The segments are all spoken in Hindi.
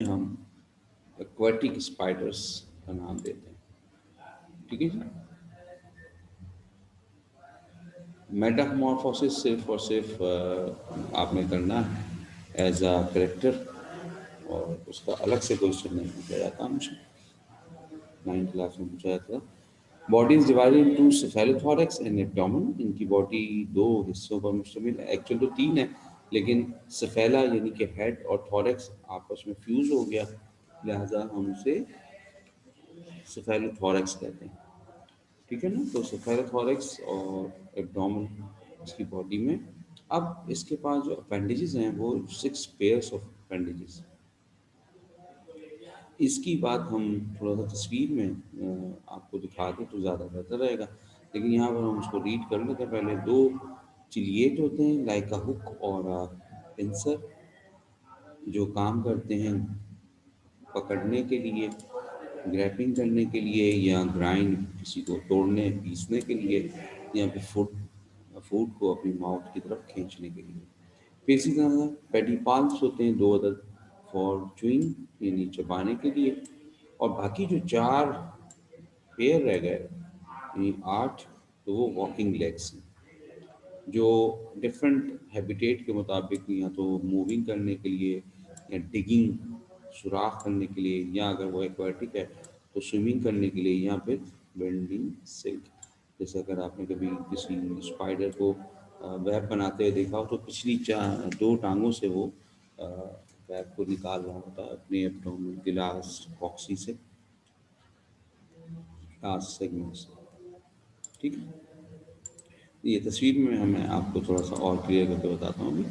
हम एक्वाटिक स्पाइडर्स का नाम देते हैं। ठीक है जी। मेटामॉर्फोसिस सिर्फ और सिर्फ आपने करना है एज अ करेक्टर, और उसका अलग से क्वेश्चन नहीं पूछा जाता मुझे। 9th क्लास में पूछा जाता था। Body is divided into cephalothorax and abdomen. इनकी बॉडी दो हिस्सों पर मुश्तमिल है, एक्चुअल तो तीन है, लेकिन सफेला यानी कि हेड और थोरैक्स आपस में फ्यूज हो गया, लिहाजा हम उसे सफेलोथोरैक्स कहते हैं। ठीक है ना। तो सफेलोथोरैक्स और एब्डोमेन इसकी बॉडी में। अब इसके पास जो अपेंडेजेस हैं वो 6 पेयर्स ऑफ अपेंडेजेस। इसकी बात हम थोड़ा सा तस्वीर में आपको दिखा दें तो ज़्यादा बेहतर रहेगा, लेकिन यहाँ पर हम उसको रीड कर लेते हैं। पहले दो चिलिएट होते हैं, लाइक अ हुक और पिंसर, जो काम करते हैं पकड़ने के लिए, ग्रैपिंग करने के लिए, या ग्राइंड किसी को तोड़ने पीसने के लिए, या फिर फूड फूड को अपनी माउथ की तरफ खींचने के लिए। फिर इसी तरह पेडिपाल्स होते हैं, दो अदद, फॉर च्यूइंग यानी चबाने के लिए। और बाकी जो चार पेयर रह गए, यानी 8, तो वो वॉकिंग लेग्स हैं, जो डिफरेंट हैबिटेट के मुताबिक या तो मूविंग करने के लिए, या डिगिंग सुराख करने के लिए, या अगर वो एक्वाटिक है तो स्विमिंग करने के लिए, या फिर बेंडिंग सिल्क। जैसे अगर आपने कभी किसी स्पाइडर को वेब बनाते हुए देखा हो, तो पिछली चार दो टांगों से वो वेब को निकाल रहा होता है अपने एब्डोमेन के लास्ट कॉक्सी से, लास्ट सेगमेंट से। ठीक है। ये तस्वीर में हमें आपको थोड़ा सा और क्लियर करके बताता हूँ अभी।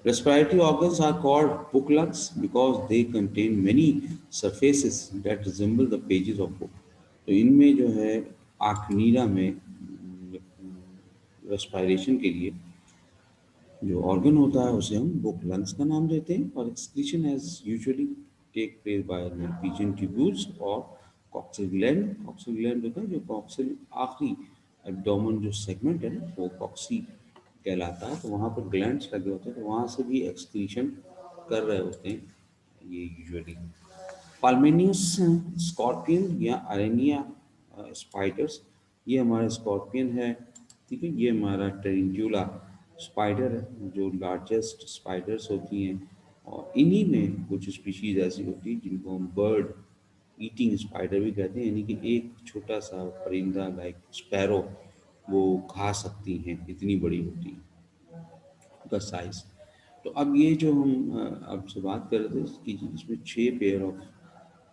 Respiratory organs are called book lungs because they contain many surfaces that resemble the pages of book. तो इनमें जो है आखनीरा में रेस्पिरेशन के लिए जो ऑर्गन होता है उसे हम बुक लंग्स का नाम देते हैं। और excretion as usually take place by pigeon tubules और कॉक्सिल ग्लैंड। कॉक्सिल ग्लैंड होता है जो कॉक्सिल आखिरी एब्डोमेन जो सेगमेंट है ना, वो कॉक्सी कहलाता है। तो वहाँ पर ग्लैंड्स लगे होते हैं, तो वहाँ से भी एक्सक्रीशन कर रहे होते हैं ये यूजुअली। पाल्मेनियस स्कॉर्पियन या अरेनिया स्पाइडर्स, ये हमारा स्कॉर्पियन है। ठीक है। ये हमारा टेरिंट्यूला स्पाइडर है, जो लार्जेस्ट स्पाइडर्स होती हैं। और इन्हीं में कुछ स्पीशीज ऐसी होती हैं जिनको हम बर्ड ईटिंग स्पाइडर भी कहते हैं, यानी कि एक छोटा सा परिंदा लाइक स्पैरो वो खा सकती हैं, इतनी बड़ी होती है का साइज। तो अब ये जो हम आपसे बात कर रहे थे इसकी, इसमें 6 पेयर ऑफ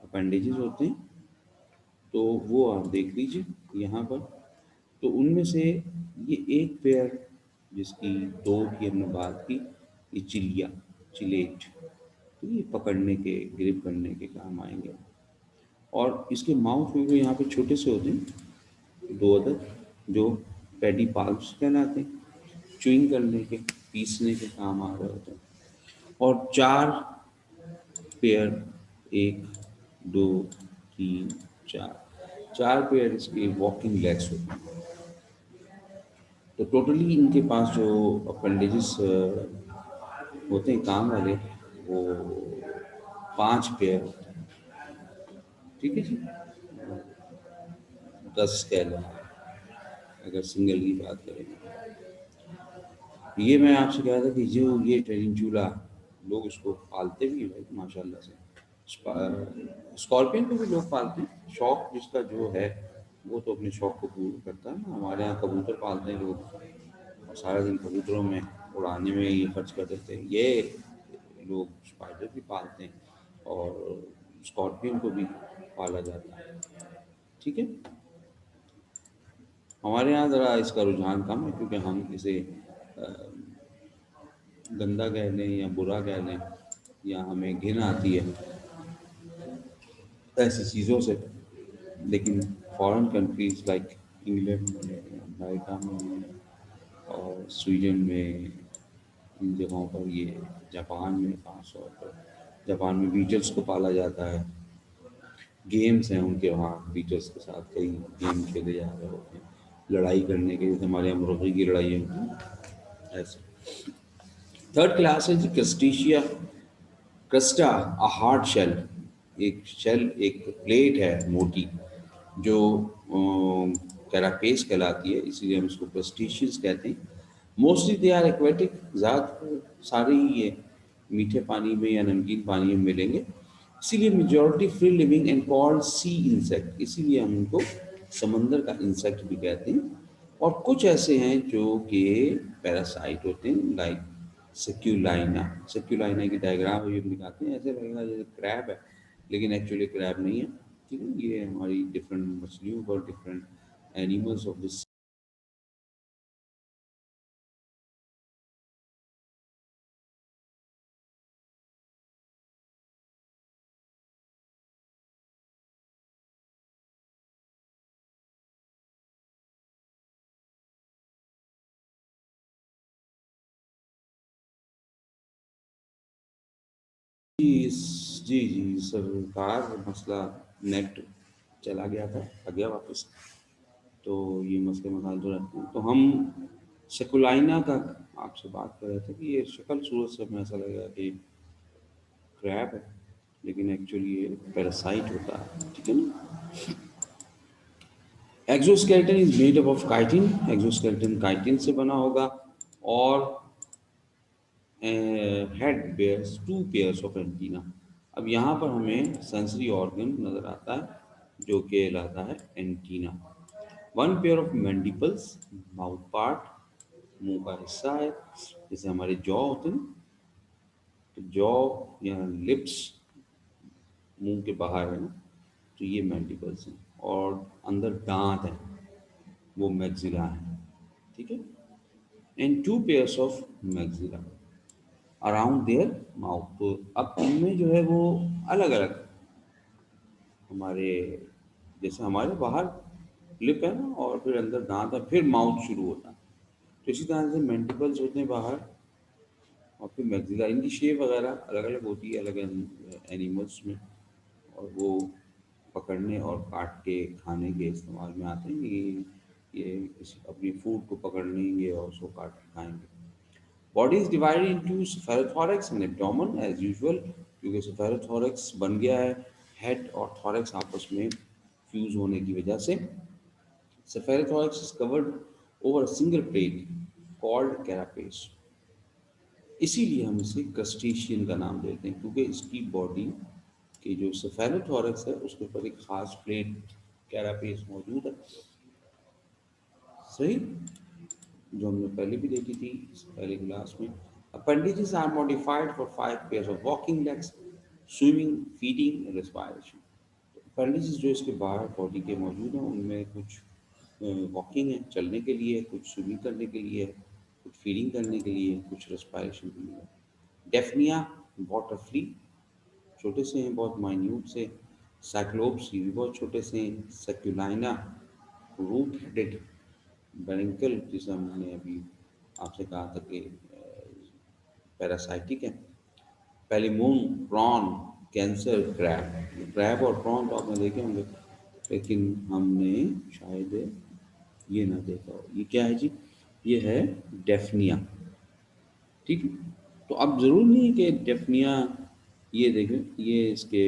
अपेंडेजेस होते हैं, तो वो आप देख लीजिए यहाँ पर। तो उनमें से ये एक पेयर जिसकी दो की हमने बात की, ये चिलिया, चिलेट, तो ये पकड़ने के, ग्रिप करने के काम आएंगे। और इसके माउथ में भी यहाँ पे छोटे से होते हैं, दो अदद, जो पेडी पाल्प्स कहलाते हैं, च्युइंग करने के, पीसने के काम आ रहे होते हैं। और 4 पेयर, 1, 2, 3, 4 पेयर इसके वॉकिंग लेग्स होते हैं। तो टोटली इनके पास जो अपेंडेजेस होते हैं काम वाले, वो 5 पेयर होते हैं। ठीक है जी। 10 कह लें अगर सिंगल की बात करें। ये मैं आपसे कह रहा था कि जो ये टेरिंचूला, लोग इसको पालते भी हैं भाई माशाल्लाह से। स्कॉर्पियन को भी लोग पालते हैं, शौक जिसका जो है वो तो अपने शौक को पूरा करता है ना। हमारे यहाँ कबूतर पालते हैं लोग, और सारा दिन कबूतरों में उड़ाने में ये खर्च कर देते हैं। ये लोग स्पाइडर भी पालते हैं, और स्कॉर्पियन को भी पाला जाता है। ठीक है। हमारे यहाँ ज़रा इसका रुझान कम है, क्योंकि हम इसे अ, गंदा कह लें या बुरा कह लें, या हमें घिन आती है ऐसी चीज़ों से। लेकिन फॉरेन कंट्रीज़ लाइक इंग्लैंड में, अमेरिका में, और स्वीडन में, इन जगहों पर, ये जापान में खास तौर पर, जापान में बीटल्स को पाला जाता है। गेम्स हैं उनके वहाँ, बीटल्स के साथ कई गेम खेले जा रहे होते हैं लड़ाई करने के, जैसे हमारे यहाँ मुर्गी की लड़ाई होती है ऐसे। थर्ड क्लास है जी क्रस्टेशिया, क्रस्टा, अ हार्ड शेल, एक शेल, एक प्लेट है मोटी, जो कैरापेस कहलाती है, इसीलिए हम इसको क्रस्टेशियंस कहते हैं। मोस्टली दे आर एक्वेटिक, ज़्यादातर सारे ही ये मीठे पानी में या नमकीन पानी में मिलेंगे, इसीलिए majority free living and called sea insect, इसीलिए हम इनको समंदर का इंसेक्ट भी कहते हैं। और कुछ ऐसे हैं जो कि पैरासाइट होते हैं, लाइक सेक्यूलाइना। सेक्यूलाइना की डायग्राम ये दिखाते हैं, ऐसे लगेगा जैसे क्रैब है, लेकिन एक्चुअली क्रैब नहीं है। ठीक है, ये हमारी डिफरेंट मछलियों और डिफरेंट एनिमल्स ऑफ दिस। जी जी जी सरकार, मसला नेट चला गया था, आ गया वापस। तो ये मसले मसाइल तो रहते हैं। तो हम सेकुलाइना का आपसे बात कर रहे थे कि ये शक्ल सूरत से हमें ऐसा लगेगा कि क्रैब है, लेकिन एक्चुअली ये पैरासाइट होता है। ठीक है ना। Exoskeleton is made up of chitin, exoskeleton chitin से बना होगा, और head bears two pairs of antenna. अब यहाँ पर हमें सेंसरी ऑर्गन नजर आता है जो कि कहलाता है antenna. One pair of mandibles, mouth part, मुंह का हिस्सा है, जैसे हमारे जॉ होते हैं, तो जॉ या लिप्स मुंह के बाहर है ना, तो ये मैंडिबल्स हैं, और अंदर दांत है, वो मैक्सिला है। ठीक है, and to pairs of maxilla around their mouth. तो अब इनमें जो है वो अलग अलग हमारे, जैसे हमारे बाहर लिप है ना, और फिर अंदर दांत है, फिर माउथ शुरू होता है। तो इसी तरह से मैंडिबल्स होते हैं बाहर, और फिर मैक्सिला, इनकी शेप वगैरह अलग अलग होती है अलग एनिमल्स में, और वो पकड़ने और काट के खाने के इस्तेमाल में आते हैं। ये अपनी फूड को पकड़ लेंगे और उसको काट के खाएंगे। Body is divided into cephalothorax and abdomen as usual, क्योंकि सेफेरोथोरैक्स बन गया है, हेड और थोरैक्स आपस में फ्यूज होने की वजह से। Cephalothorax is covered over a single plate called carapace, इसीलिए हम इसे क्रस्टेशियन का नाम देते हैं, क्योंकि इसकी बॉडी के जो सेफेरोथोरैक्स है उसके ऊपर एक खास प्लेट कैरापेस मौजूद है। सही, जो हमने पहले भी देखी थी इस पहले क्लास में। Appendages are modified for 5 pairs of walking legs, swimming, feeding, respiration. Appendages जो इसके बाहर बॉडी के मौजूद हैं, उनमें कुछ वॉकिंग है, चलने के लिए, कुछ स्विमिंग करने के लिए, कुछ फीडिंग करने के लिए, कुछ रेस्पिरेशन के लिए। डेफनिया, वाटर फ्ली, छोटे से हैं, बहुत माइन्यूट से। साइक्लोप्स, ये भी बहुत छोटे से हैं। सेक्युलाइना, रूट हेडेड बैरिंकल, जिसे हमने अभी आपसे कहा था कि पैरासाइटिक है। पेलिमोन, प्रॉन, कैंसर, क्रैब। क्रैब और प्रॉन तो आपने देखे होंगे, लेकिन हमने शायद ये ना देखा हो। ये क्या है जी? ये है डेफनिया। ठीक है, तो अब जरूर नहीं है कि डेफनिया, ये देखें, ये इसके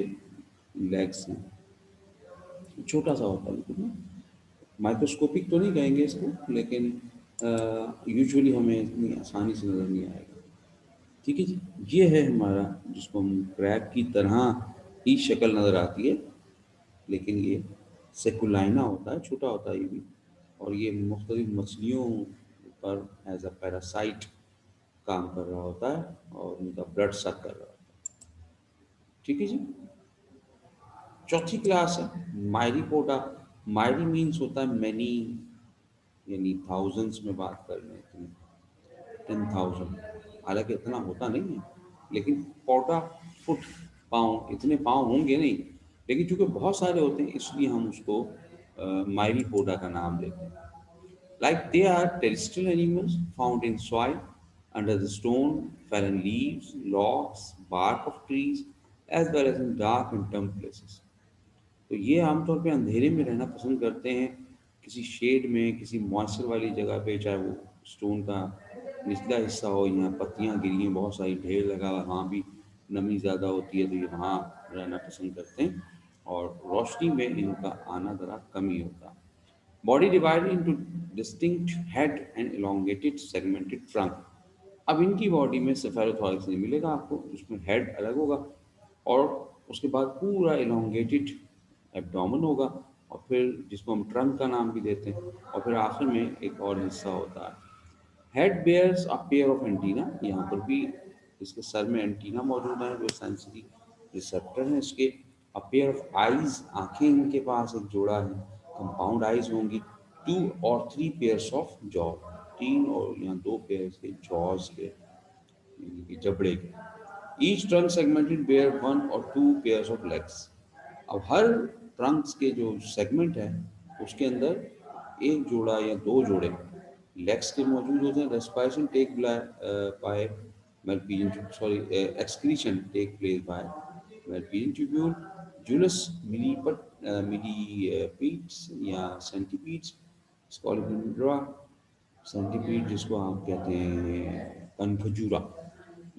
लेग्स हैं, छोटा सा होता है बिल्कुल ना, माइक्रोस्कोपिक तो नहीं कहेंगे इसको, लेकिन यूजुअली हमें इतनी आसानी से नज़र नहीं आएगा। ठीक है जी, ये है हमारा, जिसको हम क्रैब की तरह ही शक्ल नज़र आती है, लेकिन ये सेकुलाइना होता है, छोटा होता है ये भी, और ये मुख्तलिफ मछलियों पर एज अ पैरासाइट काम कर रहा होता है, और उनका ब्लड सक कर रहा होता है। ठीक है जी। चौथी क्लास है मायरीपोडा। मायरी मीन्स होता है मैनी, यानी थाउजेंड्स में बात कर रहे हैं, 10,000। हालांकि इतना होता नहीं है, लेकिन पौधा, फुट, पाँव, इतने पाँव होंगे नहीं, लेकिन चूंकि बहुत सारे होते हैं इसलिए हम उसको मायरी पोडा का नाम देते हैं। Like they are terrestrial animals found in soil, under the stone, fallen leaves, logs, bark of trees, as well as in dark and term places. तो ये आमतौर पे अंधेरे में रहना पसंद करते हैं, किसी शेड में, किसी मॉइस्चर वाली जगह पे, चाहे वो स्टोन का निचला हिस्सा हो, यहाँ पत्तियाँ गिरी हैं बहुत सारी, ढेर लगा हुआ, वहाँ भी नमी ज़्यादा होती है तो ये वहाँ रहना पसंद करते हैं, और रोशनी में इनका आना ज़रा कम ही होता है। Body divided into distinct head and elongated segmented trunk। अब इनकी बॉडी में सेफेरोथॉरैक्स नहीं मिलेगा आपको, उसमें हेड अलग होगा, और उसके बाद पूरा elongated एब्डोमेन होगा, और फिर जिसको हम ट्रंक का नाम भी देते हैं, और फिर आखिर में एक और हिस्सा होता है। Head bears a pair of antenna, यहाँ पर भी इसके सर में एंटीना मौजूद है जो सेंसरी रिसेप्टर हैं इसके। अ पेयर ऑफ आईज, आंखें इनके पास एक जोड़ा है, कंपाउंड आईज होंगी। टू और थ्री पेयर्स ऑफ जॉ, तीन और यहाँ दो पेयर्स के जॉज के, यानी कि जबड़े के। Each trunk segmented bear one और टू पेयर्स ऑफ लेग्स। अब हर ट्रंक्स के जो सेगमेंट है उसके अंदर एक जोड़ा या दो जोड़े लेग्स के मौजूद होते हैं। Respiration take by malpighian, sorry, excretion take place by malpighian tubule. Julus millipedes या सेंटीपीड्स, स्कॉलिपिड्रा सेंटीपीड जिसको आप कहते हैं कनखजूरा,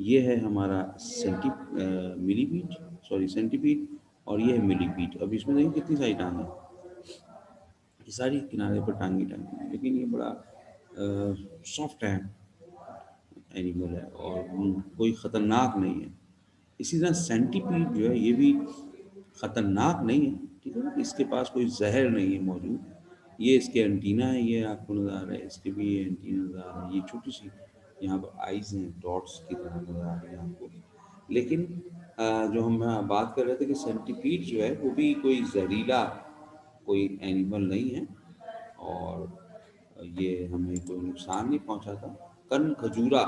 ये है हमारा मिलीपीड, सॉरी सेंटीपीड, और ये है मिलीपीड। अब इसमें देखिए कितनी सारी टांग है, ये सारी किनारे पर टांगी टांगी हैं, लेकिन ये बड़ा सॉफ्ट है, एनिमल है, और कोई ख़तरनाक नहीं है। इसी तरह सेंटीपीड जो है ये भी ख़तरनाक नहीं है, ठीक है ना, इसके पास कोई जहर नहीं है मौजूद। ये इसके एंटीना है, ये आपको नज़र आ रहा है, इसके भी ये एंटीना नज़र आ रहा है, ये छोटी सी यहाँ पर आइज़ हैं, डॉट्स की तरह नज़र आ रही है आपको। लेकिन जो हम बात कर रहे थे कि सेंटीपीड जो है वो भी कोई जहरीला कोई एनिमल नहीं है, और ये हमें कोई नुकसान नहीं पहुंचाता। कन खजूरा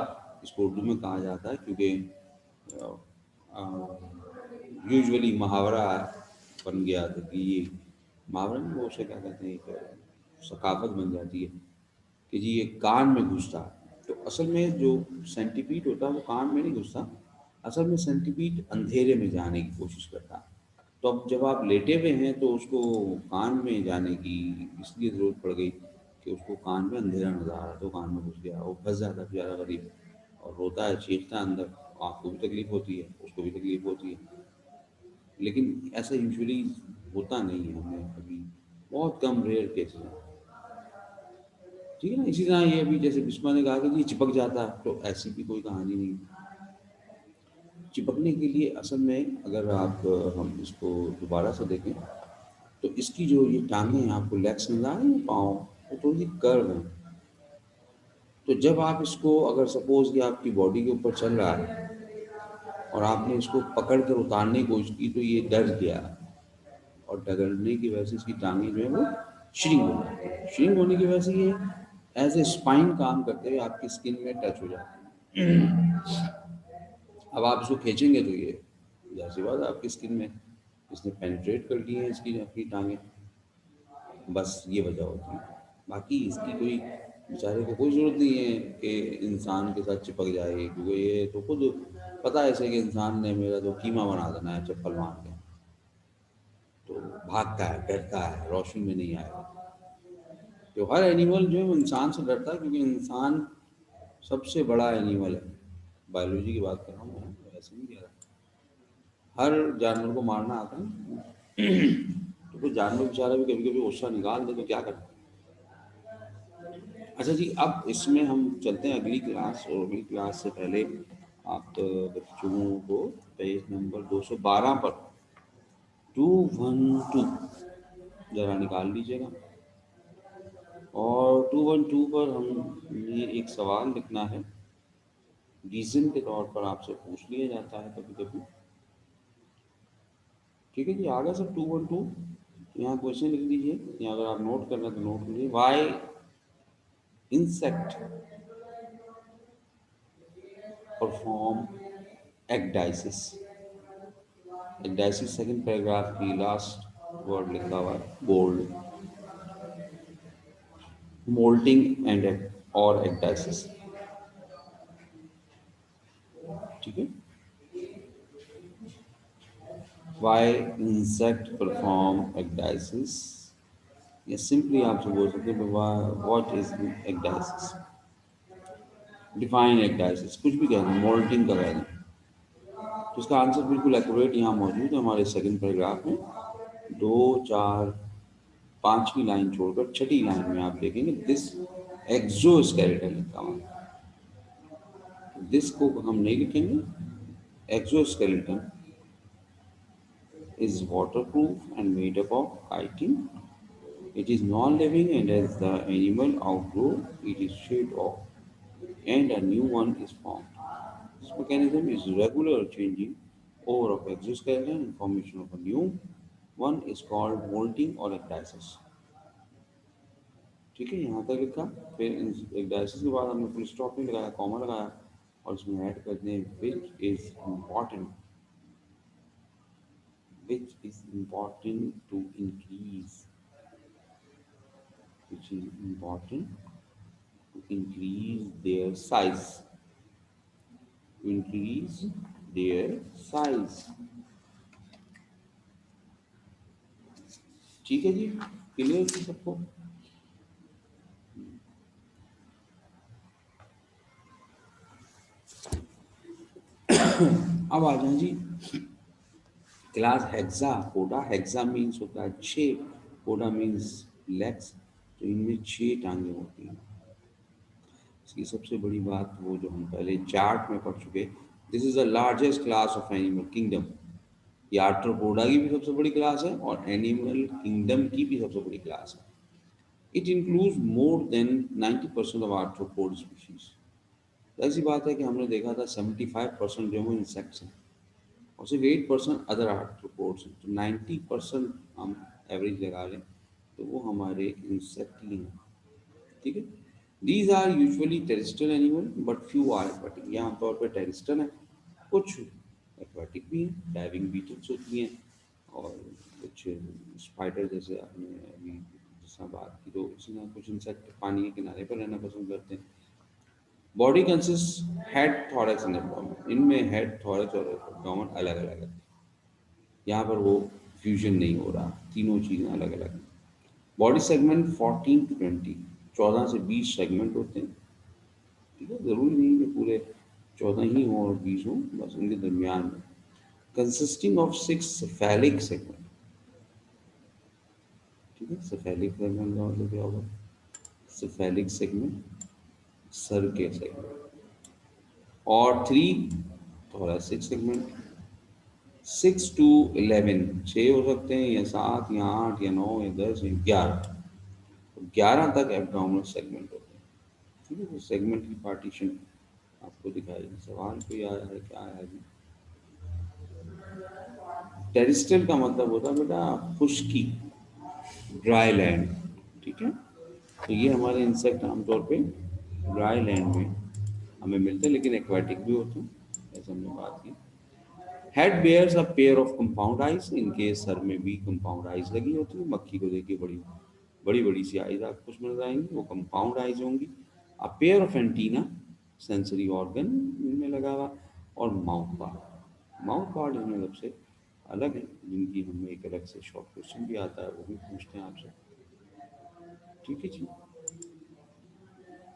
इसको उर्दू में कहा जाता है, क्योंकि यूजुअली मुहावरा बन गया था कि ये मुहावरा नहीं, वो उसे क्या कहते हैं, एक सकाफत बन जाती है कि जी ये कान में घुसता है। तो असल में जो सेंटीपीड होता है वो कान में नहीं घुसता, असल में सेंटीपीड अंधेरे में जाने की कोशिश करता है। तो अब जब आप लेटे हुए हैं तो उसको कान में जाने की इसलिए ज़रूरत पड़ गई कि उसको कान में अंधेरा नज़र आ रहा, तो कान में घुस गया, वो फंस जाता है बेचारा गरीब, और रोता है, चीखता है अंदर, आपको भी तकलीफ होती है, उसको भी तकलीफ होती है। लेकिन ऐसा यूजुअली होता नहीं है, हमें कभी, बहुत कम रेयर केसेस हैं, ठीक है ना। इसी तरह ये अभी जैसे बिस्मा ने कहा कि ये चिपक जाता है, तो ऐसी भी कोई कहानी नहीं है। चिपकने के लिए असल में अगर आप हम इसको दोबारा से देखें तो इसकी जो ये टांगें हैं आपको लेग्स नज़र आ रही हैं, पाँव, वो थोड़ी सी कर्व हैं। तो जब आप इसको, अगर सपोज कि आपकी बॉडी के ऊपर चल रहा है और आपने इसको पकड़ कर उतारने की कोशिश की तो ये डर गया, और डगरने की वजह से इसकी टांगें जो है वो श्रिंक हो जाती है। श्रिंक होने की वजह से ये एज ए स्पाइन काम करते हुए आपकी स्किन में टच हो जाती है। अब आप इसको खींचेंगे तो ये जाहिर सी बात है आपकी स्किन में इसने पेनिट्रेट कर ली है, इसकी आपकी टांगें, बस ये वजह होती है। बाकी इसकी कोई, बेचारे को कोई ज़रूरत नहीं है कि इंसान के साथ चिपक जाए, क्योंकि ये तो खुद पता है इसे कि इंसान ने मेरा तो कीमा बना देना है चप्पल मार के, तो भागता है, डरता है, रोशनी में नहीं आएगा। तो हर एनिमल जो है वो इंसान से डरता है, क्योंकि इंसान सबसे बड़ा एनिमल है। बायोलॉजी की बात कर रहा हूँ मैं, वैसे नहीं कह रहा। हर जानवर को मारना आता है। तो कोई जानवर बेचारा भी कभी कभी गुस्सा निकाल दे तो क्या करें। अच्छा जी, अब इसमें हम चलते हैं अगली क्लास, और अगली क्लास से पहले आप बच्चों को पेज नंबर 212 पर 212 ज़रा निकाल लीजिएगा, और 212 पर हम ये एक सवाल लिखना है, रीज़न के तौर पर आपसे पूछ लिया जाता है कभी कभी। ठीक है जी, आ गया सब 212। यहाँ क्वेश्चन लिख लीजिए, या अगर आप नोट करना है तो नोट लीजिए। Why insect perform ecdysis। ecdysis second paragraph की लास्ट वर्ड लिखा हुआ है बोल्ड, मोल्टिंग एंड और ecdysis, ठीक है। वाई इंसेक्ट परफॉर्म ecdysis, या सिंपली आपसे बोल सकते हैं what is ecdysis, define ecdysis, कुछ भी कह दें, मोल्टिंग का कह दें। तो इसका आंसर बिल्कुल एक्यूरेट यहाँ मौजूद है हमारे सेकंड पैराग्राफ में। दो, चार, पांचवी लाइन छोड़कर छठी लाइन में आप देखेंगे दिस एक्सोस्केलेटन लिखा हुआ है। दिस को हम नहीं लिखेंगे। Exoskeleton is waterproof and made up of chitin. It is non-living and as the animal outgrow, it is shed off and a new one is formed. This mechanism is regular changing over of exoskeleton and formation of a new one is called molting or ecdysis. ठीक है, यहाँ तक लिखा। फिर ecdysis के बाद हमने फुल स्टॉप नहीं लगाया, कॉमा लगाया और उसमें ऐड कर दें which is important to increase, which is important to increase their size, to increase their size। ठीक है जी, क्लियर है सबको? अब आ जाए जी क्लास हेक्सा कोडा। हेक्सा मीन्स होता है छः, कोडा मीन्स लेग्स। तो इनमें छः टांगे होती हैं। इसकी सबसे बड़ी बात वो जो हम पहले चार्ट में पढ़ चुके, this is the largest class of animal kingdom. ये आर्थ्रोपोडा की भी सबसे बड़ी क्लास है और एनिमल किंगडम की भी सबसे बड़ी क्लास है। It includes more than 90% of arthropod species. ऐसी बात है कि हमने देखा था 75% जो है इंसेक्ट्स हैं और सिर्फ 8% अदर आर्थ्रोपोड्स हैं। तो 90% हम एवरेज लगा लें तो वो हमारे इंसेक्ट ही हैं। ठीक है। These are usually terrestrial animal but few are aquatic. ये आमतौर पर टेरेस्ट्रियल है, कुछ एक्वाटिक भी हैं, डाइविंग बीटल्स होती हैं और कुछ स्पाइडर जैसे आपने अभी जैसा बात की, तो इसी तरह कुछ इंसेक्ट पानी के किनारे पर रहना पसंद करते हैं। Body consist head, thorax and abdomen. इनमें हेड, थॉरैक्स और एब्डोमेन अलग अलग है। यहाँ पर वो फ्यूजन नहीं हो रहा, तीनों चीज़ें अलग अलग हैं। बॉडी सेगमेंट 14 to 20, 14 से 20 सेगमेंट होते हैं। ठीक है, ज़रूरी नहीं कि पूरे 14 ही हों और 20 हों, बस इनके दरमियान में। Consisting of 6 cephalic segment. ठीक है, सेफेलिक सेगमेंट का मतलब क्या होगा? सेफेलिक सेगमेंट सर के सेगमेंट और 3 थोरेसिक सेगमेंट। 6 to 11, 6 हो सकते हैं या 7 या 8 या 9 या 10 या 11। तो 11 तक एब्डोमिनल सेगमेंट होते हैं। ठीक है, तो सेगमेंट की पार्टीशन आपको दिखाई। सवाल कोई आया है, क्या आया है जी? टेरिस्टल का मतलब होता है बेटा खुश्की, ड्राई लैंड। ठीक है, तो ये हमारे इंसेक्ट आमतौर पे ड्राई लैंड में हमें मिलते हैं, लेकिन एक्वाटिक भी होते हैं, ऐसे हमने बात की। Head bears a pair of compound eyes. इनके सर में भी कंपाउंड आइज लगी होती है। मक्खी को देखिए, बड़ी बड़ी बड़ी सी आइज आपको उसमें नजर आएंगी, वो कंपाउंड आइज होंगी। अ pair of antenna, sensory organ इनमें लगा हुआ, और माउथ पार्ट। माउथ पार्ट इनमें सबसे अलग है, जिनकी हमें एक अलग से शॉर्ट क्वेश्चन भी आता है, वो भी पूछते हैं आपसे। ठीक है जी।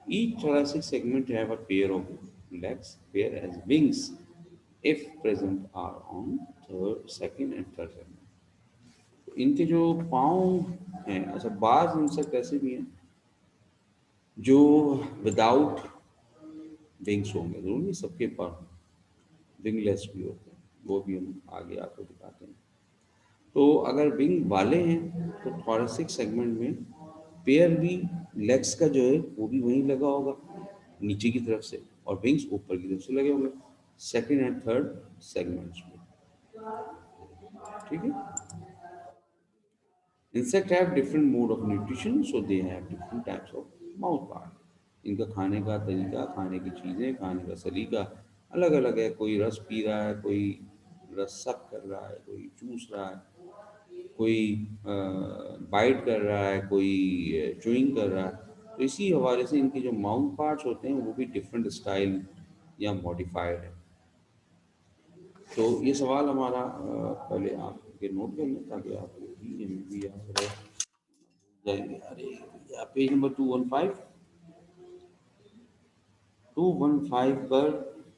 Each thoracic segment have a pair of legs, whereas wings, if present, are on third, second and third segment. इनके जो पाँव हैं, अच्छा बाज इंसेक्ट ऐसे भी हैं जो विदाउट विंग्स होंगे, जरूर नहीं सबके पास विंगलेस भी होते हैं, वो भी हम आगे आपको दिखाते हैं। तो अगर विंग वाले हैं तो थोरेसिक सेगमेंट में पेयर भी लेग्स का जो है वो भी वहीं लगा होगा नीचे की तरफ से, और विंग्स ऊपर की तरफ से लगे होंगे सेकंड एंड थर्ड सेगमेंट्स में। ठीक है। Insect have different mode of nutrition, so they have different types of mouth part. इनका खाने का तरीका, खाने की चीज़ें, खाने का सलीका अलग अलग है। कोई रस पी रहा है, कोई रस सक कर रहा है, कोई चूस रहा है, कोई बाइट कर रहा है, कोई च्यूइंग कर रहा है। तो इसी हवाले से इनके जो माउथ पार्ट्स होते हैं वो भी डिफरेंट स्टाइल या मॉडिफाइड है। तो ये सवाल हमारा पहले आप के नोट कर लें ताकि आपको भी ये भी याद रहे जाएंगे। अरे या पेज नंबर 215, 215 पर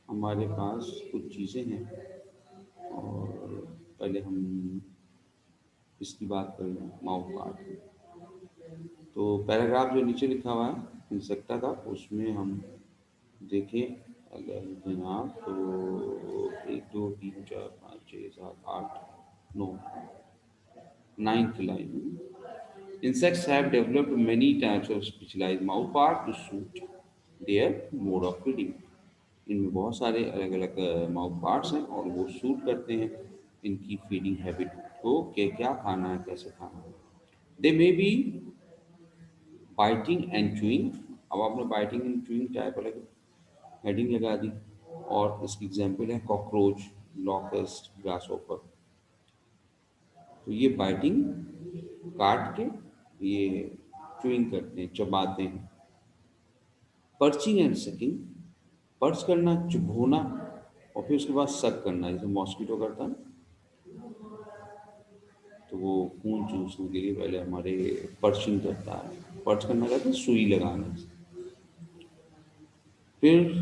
हमारे पास कुछ चीज़ें हैं और पहले हम इसकी बात कर लें, माउथ पार्ट की। तो पैराग्राफ जो नीचे लिखा हुआ है इंसेक्टा का, उसमें हम देखें अगर जनाब, तो 1 2 3 4 5 6 7 8 9, 9th line. Insects have developed many types of specialized mouth part to suit their mode of feeding. इनमें बहुत सारे अलग अलग माउथ पार्ट्स हैं और वो सूट करते हैं इनकी फीडिंग हैबिट को, कि क्या खाना है, कैसे खाना है। They may be biting and chewing. अब आपने बाइटिंग एंड चूइंग टाइप अलग हेडिंग लगा दी, और इसकी एग्जांपल है कॉकरोच, लॉकस्ट, ग्रासहोपर। तो ये बाइटिंग काट के, ये चूइंग करते हैं, चबाते हैं। पर्चिंग एंड सकिंग, पर्च करना, चुभोना, और फिर उसके बाद सक करना, जैसे मॉस्किटो करता है। तो वो खून चूसने के लिए पहले हमारे पर्चिंग करता है। पर्च करना कहते हैं सुई लगाने से। फिर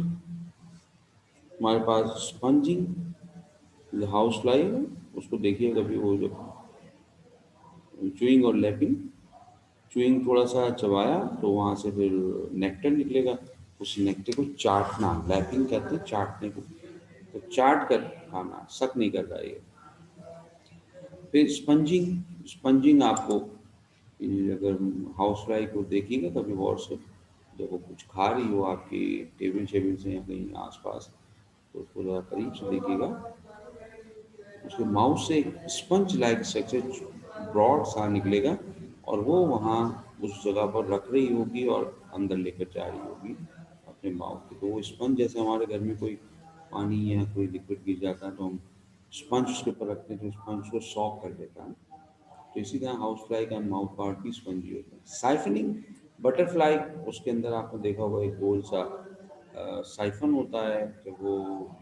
हमारे पास स्पंजिंग, हाउस फ्लाई है, उसको देखिए कभी, वो जो चुइंग और लैपिंग। चुइंग थोड़ा सा चबाया तो वहाँ से फिर नेक्टर निकलेगा, उस नेक्टर को चाटना, लैपिंग कहते हैं चाटने को। तो चाट कर खाना, सक नहीं कर रहा है ये। फिर स्पंजिंग, स्पंजिंग आपको, ये अगर हाउस फ्लाई को देखिएगा कभी गौर से, जब वो कुछ खा रही हो आपकी टेबल शेबल से या कहीं आसपास, तो उसको ज़रा करीब से देखिएगा। उसके माउथ से एक स्पंज लाइक स्ट्रक्चर ब्रॉड सा निकलेगा, और वो वहाँ उस जगह पर रख रही होगी और अंदर लेकर जा रही होगी अपने माउथ को। तो वो स्पंज, जैसे हमारे घर में कोई पानी या कोई लिक्विड गिर जाता है तो हम स्पंज उसके ऊपर रखते हैं, तो स्पंज को सॉक कर देता है। तो इसी तरह हाउस फ्लाई का माउथ पार्ट भी स्पंजी होता है। साइफनिंग, बटरफ्लाई, उसके अंदर आपने देखा होगा एक गोल सा साइफन होता है, जब वो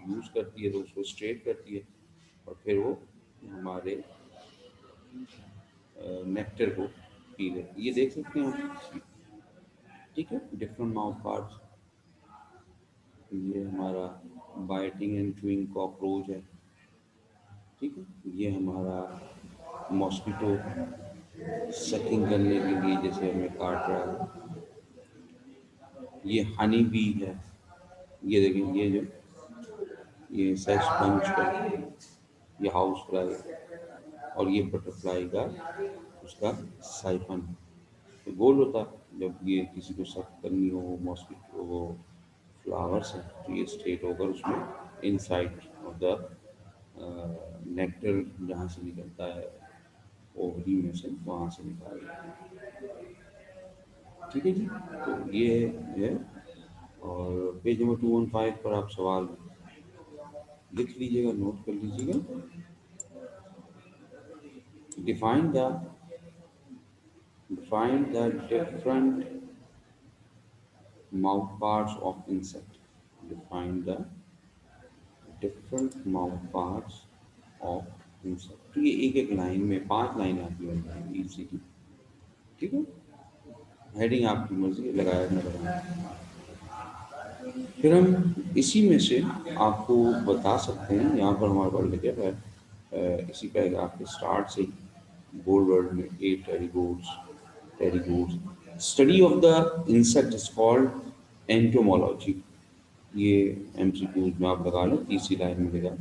यूज़ करती है तो उसको स्ट्रेट करती है, और फिर वो हमारे नेक्टर को पी लेती है। ये देख सकते हैं आप, ठीक है, डिफरेंट माउथ पार्ट्स। ये हमारा बाइटिंग एंड चूइंग कॉकरोच है, ठीक है। ये हमारा मॉस्किटो सकिंग करने के लिए जैसे हमें काट रहा है। ये हनी बी है, ये देखिए, ये जो ये सेक्स स्पंज का, ये हाउस फ्लाई, और ये बटरफ्लाई का उसका साइफन। तो गोल होता है, जब ये किसी को सख्त करनी हो मॉस्किटो वो फ्लावर्स है, तो ये स्ट्रेट होकर उसमें इनसाइड ऑफ द नेक्टर जहाँ से निकलता है ओवरी में से, वहाँ से निकाल, ठीक है जी। तो ये है। और पेज नंबर 215 पर आप सवाल लिख लीजिएगा, नोट कर लीजिएगा। Define the different mouth parts of insect. Define the different mouth parts of insect। तो ये एक एक लाइन में 5 लाइन आपकी बन जाएंगी इजीली, ठीक है। हेडिंग आपकी मर्जी लगाया ना लगाया। फिर हम इसी में से आपको बता सकते हैं, यहाँ पर हमारे पास लिखे हुआ है इसी पैराग्राफ के स्टार्ट से ही, बोल्ड वर्ड में, at pterygotes, pterygotes study of the insect is called entomology. ये एमसीक्यूज में आप लगा लो, तीसरी लाइन में लिखा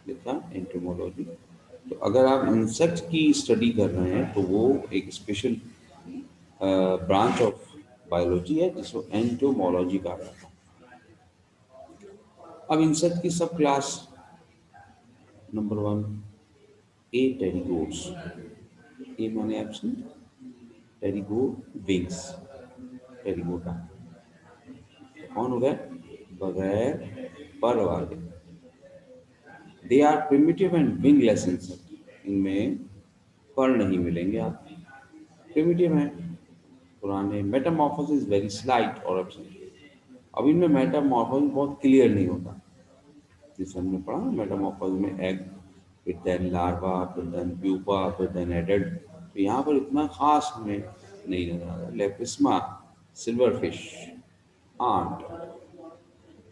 लिखा एंटोमोलॉजी। तो अगर आप इंसेक्ट की स्टडी कर रहे हैं तो वो एक स्पेशल ब्रांच ऑफ बायोलॉजी है जिसको एंटोमोलॉजी कहा जाता है। अब इंसेक्ट की सब क्लास, नंबर 1, ए टेरिगोट्स। ए माने एब्सेंट, टेरिगोट विंग्स, टेरिगोटा। कौन हो गए? बगैर पर वाले। They are primitive and wingless insect. इनमें पर नहीं मिलेंगे आप, प्रिमिटिव हैं, पुराने। मेटामॉर्फोसिस वेरी स्लाइट और एब्सेंट। अब इनमें मेटामॉर्फोसिस बहुत क्लियर नहीं होता, जैसे हमने पढ़ा मेटामॉर्फोसिस में एग, फिर देन लार्वा, फिर देन प्यूपा, फिर देन एडल्ट। तो यहाँ पर इतना खास हमें नहीं नजर आ रहा। लेपिस्मा, सिल्वर फिश, आंट,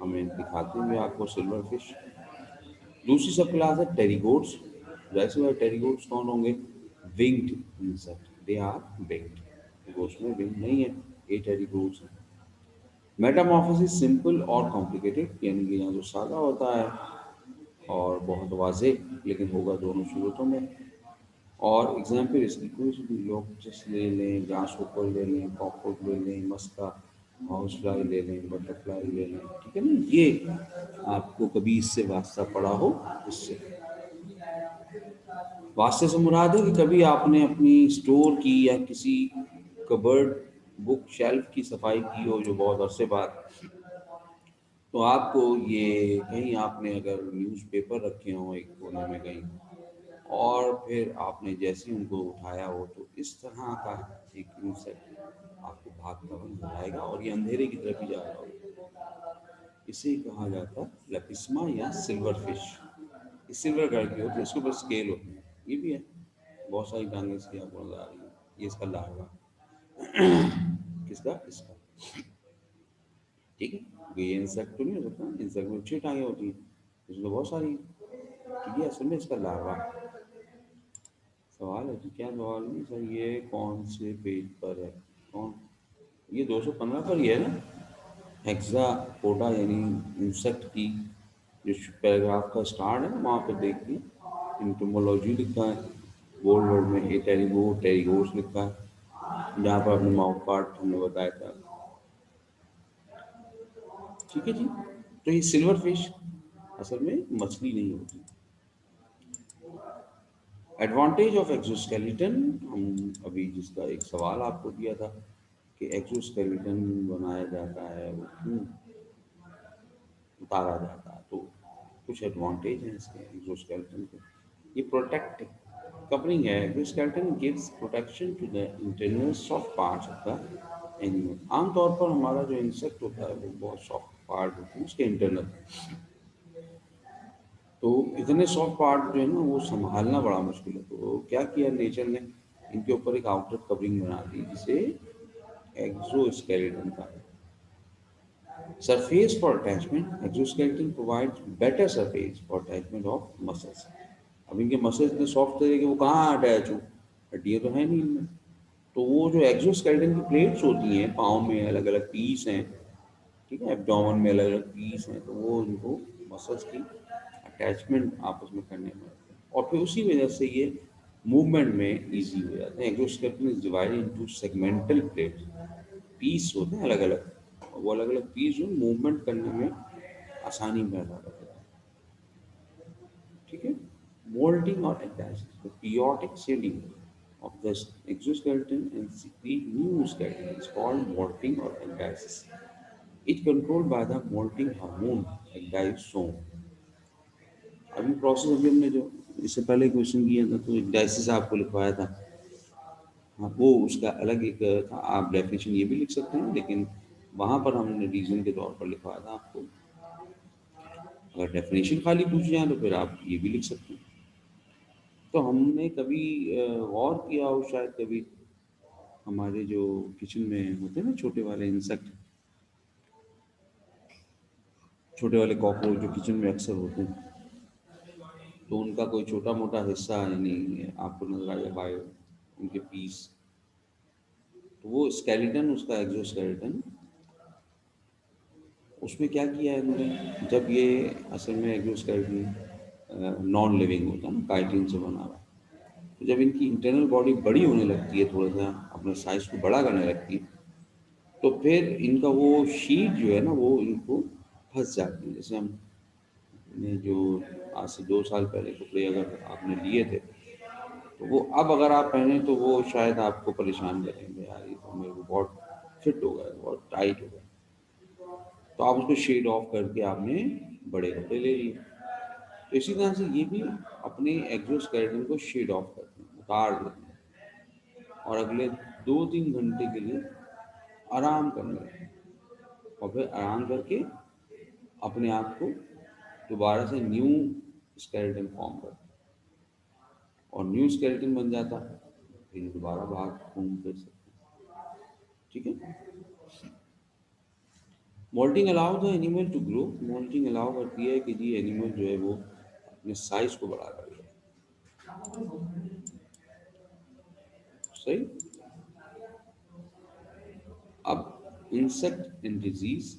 हमें दिखाते हैं आपको सिल्वर फिश। दूसरी सब क्लास है टेरिगोट्स। वैसे वह टेरिगोट्स कौन होंगे? Winged insect, they are winged. गोट्स में विंग नहीं है, ये टेरिगोट्स हैं। मेटामॉर्फोसिस सिंपल और कॉम्प्लिकेटेड, यानी कि यहाँ जो सादा होता है और बहुत वाजे, लेकिन होगा दोनों सूरतों में। और एग्जाम्पल इसकी कोई सी भी लोग ले लें, ग्रास होपर ले लें, कॉकरोच ले लें, मस्का हाउस फ्लाई ले लें, बटरफ्लाई ले लें, ठीक है ना। ये आपको कभी इससे वास्ता पड़ा हो, इससे वास्ते से मुराद है कि कभी आपने अपनी स्टोर की या किसी कबर्ड बुक शेल्फ की सफाई की हो जो बहुत अरसे बाद, तो आपको ये कहीं आपने अगर न्यूज़पेपर रखे हों एक कोने में कहीं, और फिर आपने जैसे ही उनको उठाया हो तो इस तरह का एक इंसेक्ट आपको भागता हुआ नजर आएगा और ये अंधेरे की तरफ ही जा रहा होगा। इसे कहा जाता है लेपिस्मा या सिल्वर फिश। ये सिल्वर कलर की होती है, इसके ऊपर स्केल होते हैं। ये भी है, बहुत सारी टांगे इसकी आपको नजर आ रही है। ये इसका लार्वा, किसका? इसका। ठीक है, क्योंकि ये इंसेक्ट तो नहीं हो सकता, इंसेक्ट में 6 टांगे होती हैं, इसमें तो बहुत सारी हैं। ठीक है, असल में इसका लार्वा है। सवाल है कि क्या सवाल नहीं सर, ये कौन से पेज पर है? कौन? ये 215 पर ही है ना। हेक्सा कोडा यानी इंसेक्ट की जो पैराग्राफ का स्टार्ट है ना, वहाँ पे देखिए इंटोमोलॉजी लिखा है, बोल्ड वर्ड में ए टेरिगो टेरिगोस लिखा है, जहाँ पर अपने माउथ पार्ट हमने बताया था। ठीक है जी। तो ये सिल्वर फिश असल में मछली नहीं होती। एडवांटेज ऑफ एक्सोस्केलेटन, हम अभी जिसका एक सवाल आपको दिया था कि एक्सोस्केलेटन बनाया जाता है वो क्यों उतारा जाता है, तो कुछ एडवांटेज हैं इसके एक्सोस्केलेटन के। ये प्रोटेक्ट कवरिंग है। Exoskeleton gives protection to the internal soft parts of the animal. आमतौर पर हमारा जो इंसेक्ट होता है वो बहुत सॉफ्ट पार्ट होते हैं उसके इंटरनल, तो इतने सॉफ्ट पार्ट जो है ना वो संभालना बड़ा मुश्किल है। तो क्या किया नेचर ने, इनके ऊपर एक आउटर कवरिंग बना दी जिसे एक्सोस्केलेटन का surface for attachment. Exoskeleton provides better surface for attachment of muscles. अब इनके मसल्स इतने सॉफ्ट थे कि वो कहाँ अटैच हो, हड्डियाँ तो है नहीं इनमें। तो वो जो एक्सोस्केलेटन की प्लेट्स होती हैं पाँव में अलग अलग पीस हैं, ठीक है, एब्डोमेन में अलग अलग पीस हैं, तो वो इनको मसल्स की अटैचमेंट आपस में करने में होते हैं और फिर उसी वजह से ये मूवमेंट में इजी हो जाते हैं। Exoskeleton is divided into segmental plates. Piece होते हैं अलग अलग, और वो अलग अलग पीस जो मूवमेंट करने में आसानी पैदा करते हैं। ठीक है। मोल्टिंग और ecdysis, the periodic shedding of the exoskeleton and secrete new skeleton is called molting or ecdysis. It controlled by the molting hormone ecdysone. अभी प्रोसेस अभी हमने जो इससे पहले क्वेश्चन किया था तो ecdysis आपको लिखवाया था। हाँ, वो उसका अलग एक था, आप डेफिनेशन ये भी लिख सकते हैं, लेकिन वहाँ पर हमने रीजन के तौर पर लिखवाया था आपको। अगर डेफिनेशन खाली पूछ जाए तो फिर आप ये भी लिख सकते हैं। तो हमने कभी गौर किया हो शायद कभी, हमारे जो किचन में होते हैं ना छोटे वाले इंसेक्ट, छोटे वाले कॉकरोच जो किचन में अक्सर होते हैं, तो उनका कोई छोटा मोटा हिस्सा यानी आपको नजर आएगा बायो, उनके पीस, तो वो स्केलेटन उसका एक्सोस्केलेटन, उसमें क्या किया है इन्होंने, जब ये असल में एक्सोस्केलेटन नॉन लिविंग होता है ना, काइटिन से बना हुआ, तो जब इनकी इंटरनल बॉडी बड़ी होने लगती है, थोड़ा सा अपने साइज को बड़ा करने लगती है, तो फिर इनका वो शीट जो है ना वो इनको फंस जाती है। जैसे हम ने जो आज से 2 साल पहले कपड़े अगर आपने लिए थे, तो वो अब अगर आप पहने तो वो शायद आपको परेशान करेंगे, यार ये तो मेरे को बहुत फिट हो गया, बहुत टाइट हो गया, तो आप उसको शेड ऑफ करके आपने बड़े कपड़े ले लिए। तो इसी तरह से ये भी अपने एक्सोस्केलेटन को शेड ऑफ करते हैं, उतार देते हैं, और अगले 2-3 घंटे के लिए आराम करने लगते हैं, और फिर आराम करके अपने आप को दोबारा से न्यू स्केलेटन फॉर्म करते हैं, और न्यू स्केलेटन बन जाता है, फिर दोबारा भाग घूम फिर सकते हैं। ठीक है। Moulting allow the animal to grow. Moulting allow करती है कि जी एनिमल जो है वो अपने साइज को बढ़ा कर लिया। सही। अब इंसेक्ट एंड डिजीज,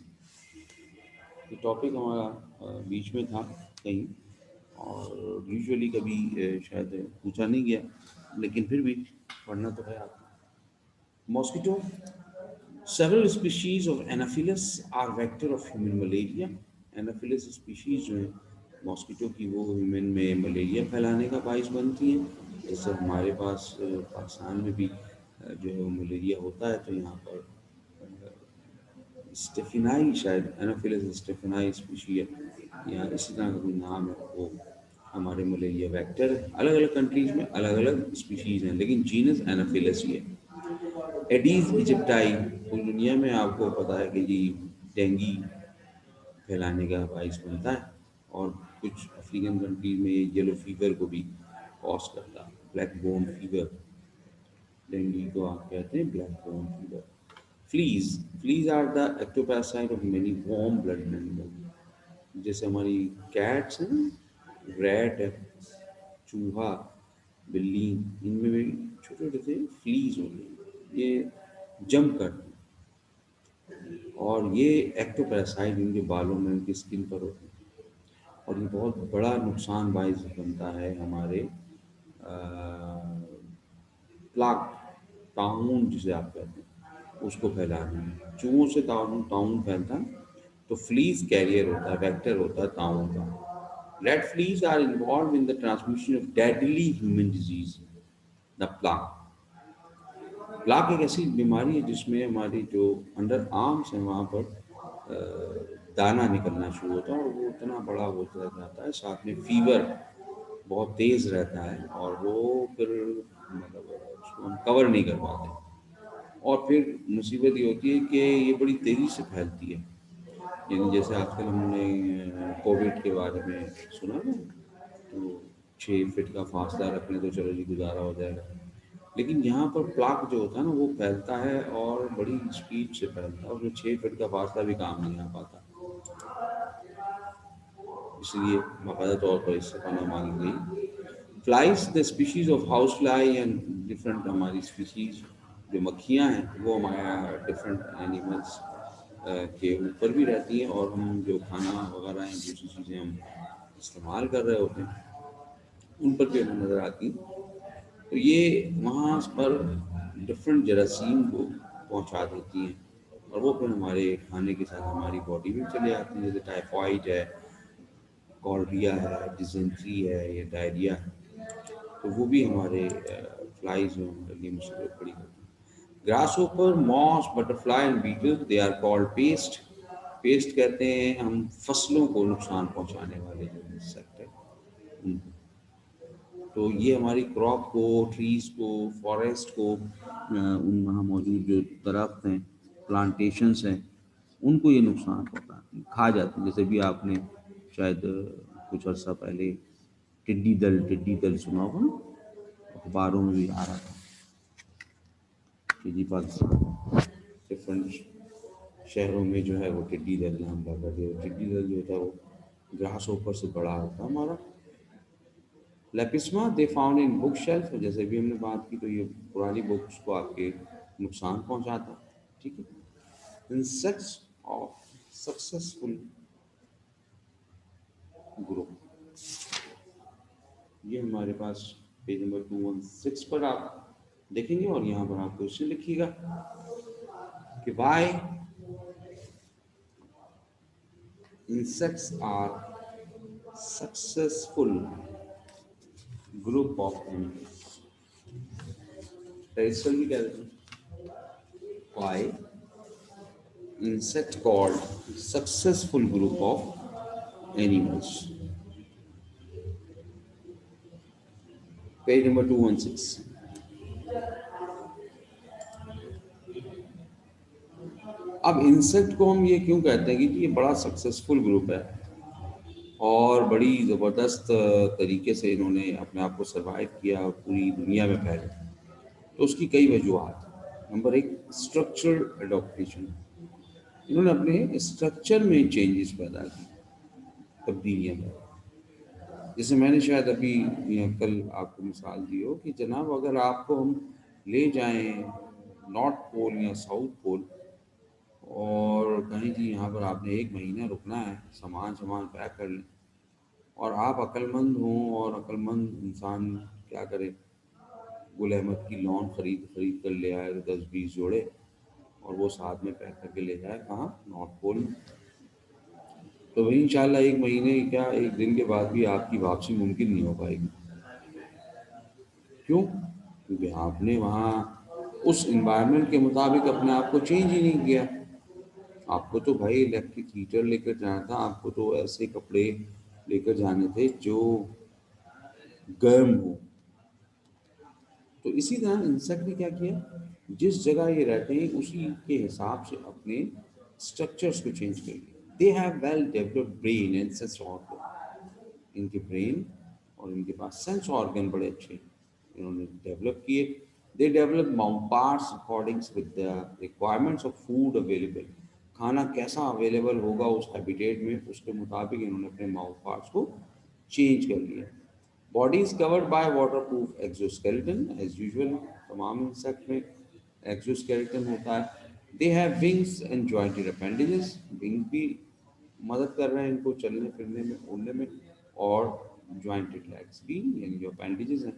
ये टॉपिक हमारा बीच में था कहीं, और यूजुअली कभी शायद पूछा नहीं गया, लेकिन फिर भी पढ़ना तो है आपको। Mosquito, several species of Anopheles are vector of human malaria. Anopheles species जो है मॉस्किटो की, वो ह्यूमन में मलेरिया फैलाने का बाइस बनती हैं। जैसे हमारे पास पाकिस्तान में भी जो है वो मलेरिया होता है, तो यहाँ पर स्टेफिनाई, शायद एनोफिलस स्टेफिनाई स्पीशी है या इसी तरह का कोई नाम है, वो हमारे मलेरिया वेक्टर है। अलग अलग कंट्रीज में अलग अलग स्पीशीज हैं, लेकिन जीनस एनोफिलस ही है। एडीज इजिप्टाई, पूरी दुनिया में आपको पता है कि जी डेंगी फैलाने का बाइस बनता है, और कुछ अफ्रीकन कंट्रीज में येलो फीवर को भी कॉज करता है, ब्लैक बोन फीवर। डेंगू को आप कहते हैं black bone fever. Fleas, fleas are the ectoparasite of many warm blooded animal. जैसे हमारी कैट्स हैं, रैट है, चूहा, बिल्ली, इनमें भी छोटे छोटे से फ्लीज होते हैं, ये जंप करते हैं, और ये एक्टोपैरासाइट इनके बालों में, उनकी स्किन पर होते हैं, और ये बहुत बड़ा नुकसान बाइस बनता है हमारे प्लाग, ताउन जिसे आप कहते हैं, उसको फैलाने में। चूहों से ताउन ताउन फैलता है, तो फ्लीज कैरियर होता है, वेक्टर होता है ताउन का। Rat fleas are involve in the transmission of deadly human disease, the plague. Plague एक ऐसी बीमारी है जिसमें हमारी जो अंडर आर्म्स है वहाँ पर दाना निकलना शुरू होता है, और वो इतना बड़ा होता जाता है, साथ में फीवर बहुत तेज रहता है, और वो फिर मतलब उसको हम कवर नहीं कर पाते। और फिर मुसीबत ये होती है कि ये बड़ी तेज़ी से फैलती है। यानी जैसे आजकल हमने कोविड के बारे में सुना ना, तो 6 फीट का फासला रखने तो चलो जी गुजारा हो जाएगा, लेकिन यहाँ पर प्लाक जो होता है ना वो फैलता है, और बड़ी स्पीड से फैलता है, और जो 6 फीट का फासला भी काम नहीं आ पाता, इसलिए बाकायदा तौर पर इससे पनाह मांगी गई। Flies, the species of house fly and different, हमारी स्पीशीज जो मक्खियाँ हैं वो हमारे डिफरेंट एनिमल्स के ऊपर भी रहती हैं, और हम जो खाना वगैरह हैं, दूसरी चीज़ें हम इस्तेमाल कर रहे होते हैं, उन पर भी हमें नज़र आती हैं। तो ये वहाँ पर डिफरेंट जरासीम को पहुँचा देती हैं, और वो फिर हमारे खाने के साथ हमारी बॉडी में चले आती हैं, जैसे टाइफाइड है, कॉलरिया है, डिजेंट्री है या डायरिया है, तो वो भी हमारे फ्लाइज जो हमारे लिए मुसीबत बड़ी होती है। Grasshopper, moth, butterfly and beetle, they are called pest. Pest कहते हैं हम फसलों को नुकसान पहुंचाने वाले जो इंसेक्ट है उनको। तो ये हमारी क्रॉप को, ट्रीज को, फॉरेस्ट को, उन वहाँ मौजूद जो दरख्त हैं, प्लांटेशंस हैं, उनको ये नुकसान पहुंचाती हैं, खा जाती हैं। जैसे भी आपने शायद कुछ अर्सा पहले टिड्डी दल सुना होगा ना, अखबारों में भी आ रहा था, टिड्डी दल डिफरेंट शहरों में जो है वो टिड्डी दल नाम लगा दिया। टिड्डी दल जो होता है वो ग्रास ऊपर से बड़ा होता है हमारा। Lepisma, they found in book shelf, जैसे भी हमने बात की, तो ये पुरानी बुक्स को आपके नुकसान पहुंचाता है, ठीक है। इंसेक्ट्स ऑफ सक्सेसफुल ग्रुप, ये हमारे पास पेज नंबर 216 पर आप देखेंगे, और यहाँ पर आप क्वेश्चन लिखिएगा कि Y insects are successful group of animals. Terrestrial भी कह देते हैं। Why insect called successful group of animals? Page number 216. अब इंसेक्ट को हम ये क्यों कहते हैं कि ये बड़ा सक्सेसफुल ग्रुप है, और बड़ी ज़बरदस्त तरीके से इन्होंने अपने आप को सर्वाइव किया और पूरी दुनिया में फैले। तो उसकी कई वजूहत। नंबर एक, स्ट्रक्चरल एडॉप्टेशन, इन्होंने अपने स्ट्रक्चर में चेंजेस पैदा की, तब्दीलियाँ पैदा। जैसे मैंने शायद अभी या कल आपको मिसाल दी हो कि जनाब अगर आपको हम ले जाएं नॉर्थ पोल या साउथ पोल और कहें कि यहाँ पर आपने एक महीना रुकना है, सामान सामान पैक कर लें, और आप अक्लमंद हों और अक्लमंद इंसान क्या करे, गुल अहमद की लॉन खरीद खरीद कर ले आए 10-20 जोड़े, और वो साथ में पैक करके ले जाए कहाँ, नॉर्थ पोल में। तो वही इंशाल्लाह एक महीने क्या एक दिन के बाद भी आपकी वापसी मुमकिन नहीं हो पाएगी। क्यों? क्योंकि आपने वहाँ उस इन्वायरमेंट के मुताबिक अपने आप को चेंज ही नहीं किया। आपको तो भाई इलेक्ट्रिक हीटर लेकर जाना था, आपको तो ऐसे कपड़े लेकर जाने थे जो गर्म हो। तो इसी तरह इंसेक्ट ने क्या किया, जिस जगह ये रहते हैं उसी के हिसाब से अपने स्ट्रक्चर्स को चेंज कर लिया। They have well developed brain and sense organ. इनके ब्रेन और इनके पास सेंस ऑर्गन बड़े अच्छे इन्होंने डेवलप किए। They develop mouth parts according with the requirements of food available. खाना कैसा अवेलेबल होगा उस हैबिटेट में, उसके मुताबिक इन्होंने अपने माउथ पार्ट्स को चेंज कर लिया। Body is covered by waterproof exoskeleton as usual. तमाम इंसेक्ट में एक्सोस्केलेटन होता है। They have wings and jointed appendages. Wing भी मदद कर रहे हैं इनको चलने फिरने में, उड़ने में, और जॉइंटेड लेग्स भी, यानी जो अपेंडेजेस हैं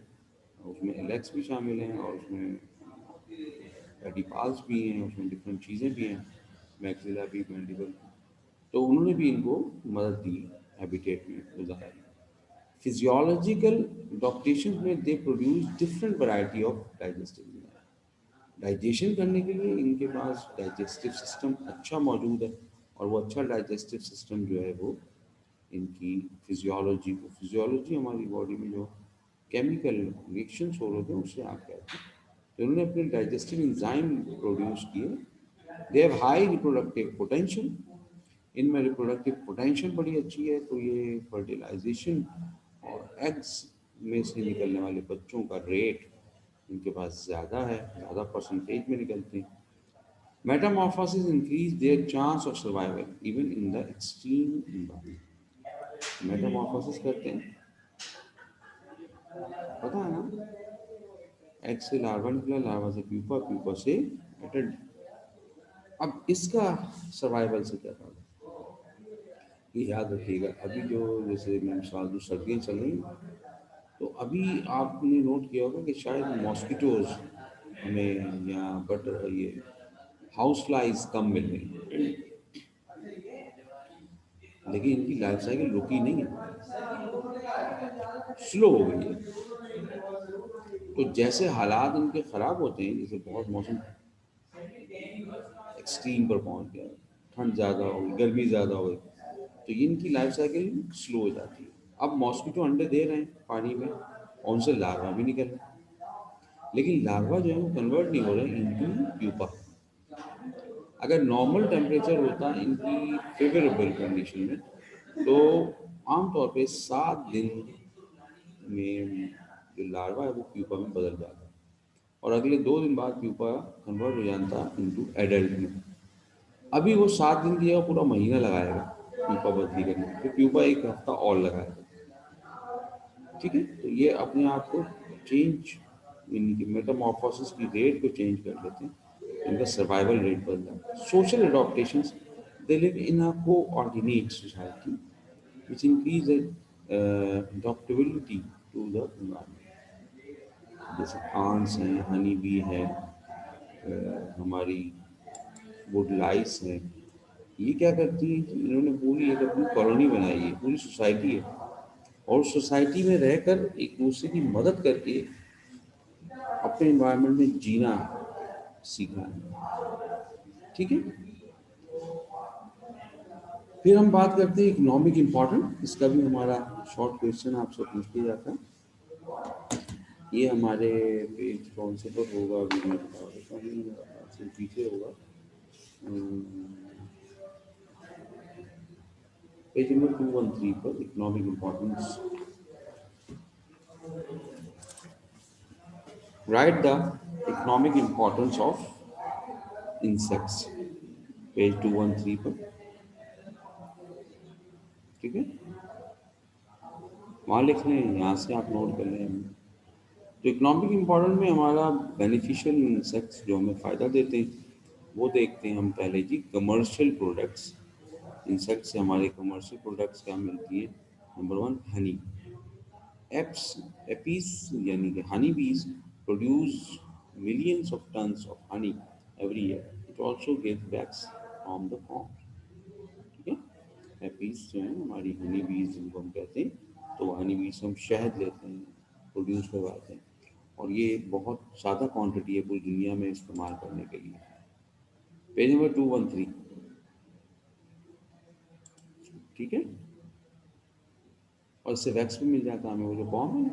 उसमें लेग्स भी शामिल हैं, और उसमें पेडिपाल्स भी हैं, उसमें डिफरेंट चीज़ें भी हैं, मैक्सिला भी, मैंडिबल। तो उन्होंने भी इनको मदद दी हैबिटेट में गुजारा। फिजियोलॉजिकल डॉक्टेशन में they produce different variety of digestive. Digestion करने के लिए इनके पास डाइजेस्टिव सिस्टम अच्छा मौजूद है, और वो अच्छा डाइजेस्टिव सिस्टम जो है वो इनकी फिजियोलॉजी हमारी बॉडी में जो केमिकल रिएक्शंस हो रहे थे उससे आप कहते हैं। तो इन्होंने अपने डाइजेस्टिव एंजाइम प्रोड्यूस किए। They have high reproductive potential. इनमें रिप्रोडक्टिव पोटेंशियल बड़ी अच्छी है, तो ये फर्टिलाइजेशन और एग्स में से निकलने वाले बच्चों का रेट इनके पास ज़्यादा है, ज़्यादा परसेंटेज में निकलते हैं। Metamorphosis increase their chance of survival even in the extreme environment. Metamorphosis करते हैं, पता है ना, एग से लार्वा निकला, लार्वा से प्यूपा, प्यूपा से एडल्ट। अब इसका सर्वाइवल से क्या था, ये याद रखिएगा। अभी जो जैसे मैं मिसाल दूँ, सर्दियाँ चल रही हैं, तो अभी आपने नोट किया होगा कि शायद मॉस्किटोज हमें या बट ये हाउस फ्लाइज कम मिल रही हैं, लेकिन इनकी लाइफ साइकिल रुकी नहीं है, स्लो हो गई है। तो जैसे हालात इनके ख़राब होते हैं, जैसे बहुत मौसम एक्सट्रीम पर पहुंच गया, ठंड ज़्यादा हो गई, गर्मी ज़्यादा हो गई, तो ये इनकी लाइफ साइकिल स्लो हो जाती है। अब मॉस्किटो अंडे दे रहे हैं पानी में, और उनसे लार्वा भी निकल रहे हैं, लेकिन लार्वा जो है वो कन्वर्ट नहीं हो रहे हैं इनटू प्यूपा। अगर नॉर्मल टेम्परेचर होता है इनकी फेवरेबल कंडीशन में, तो आमतौर पे 7 दिन में जो लार्वा है वो प्यूपा में बदल जाता है, और अगले 2 दिन बाद प्यूपा कन्वर्ट हो जाता है इंटू एडल्ट में। अभी वो 7 दिन की जगह पूरा महीना लगाएगा प्यूपा बदली करने में, फिर प्यूपा एक हफ्ता और लगाएगा। ठीक है, तो ये अपने आप को चेंज, इनकी मेटामॉर्फोसिस की रेट को चेंज कर लेते हैं, इनका सर्वाइवल रेट बढ़ जाता है। Social adaptations, they live in a coordinate society which increase adaptability to the environment। जैसे ants हैं, हनी बी है, हमारी वुड लाइस है, ये क्या करती है कि इन्होंने पूरी एक अपनी कॉलोनी बनाई है, पूरी सोसाइटी है, और सोसाइटी में रहकर एक दूसरे की मदद करके अपने इन्वायरमेंट में जीना सीखा है। ठीक है, फिर हम बात करते हैं इकोनॉमिक इम्पोर्टेंट। इसका भी हमारा शॉर्ट क्वेश्चन आपसे पूछ लिया जाता है। ये हमारे पेज कौन से पर होगा अभी मैं बता देता हूँ, आपसे पीछे होगा, पेज नंबर 213 पर economic importance. Right the economic importance of insects, page 213 पर। ठीक है, वहाँ लिख लें, यहाँ से आप नोट कर लें। तो इकोनॉमिक इम्पोर्टेंट में हमारा बेनिफिशियल इंसेक्ट्स जो हमें फ़ायदा देते हैं वो देखते हैं हम पहले जी। कमर्शियल प्रोडक्ट्स, इंसेक्ट से हमारे कमर्शियल प्रोडक्ट्स क्या मिलती है। Number one, Honey. Apps APs यानी कि हनी बीज produce millions of tons of honey every year. It also gets back from the farm. ठीक है, एपीज जो है हमारी हनी बीज जिनको हम कहते हैं, तो हनी बीज से हम शहद लेते हैं, प्रोड्यूस करवाते हैं, और ये बहुत ज़्यादा क्वांटिटी है पूरी दुनिया में इस्तेमाल करने के लिए। Page number 213। ठीक है, और इससे वैक्स भी मिल जाता है हमें, वो जो कॉम है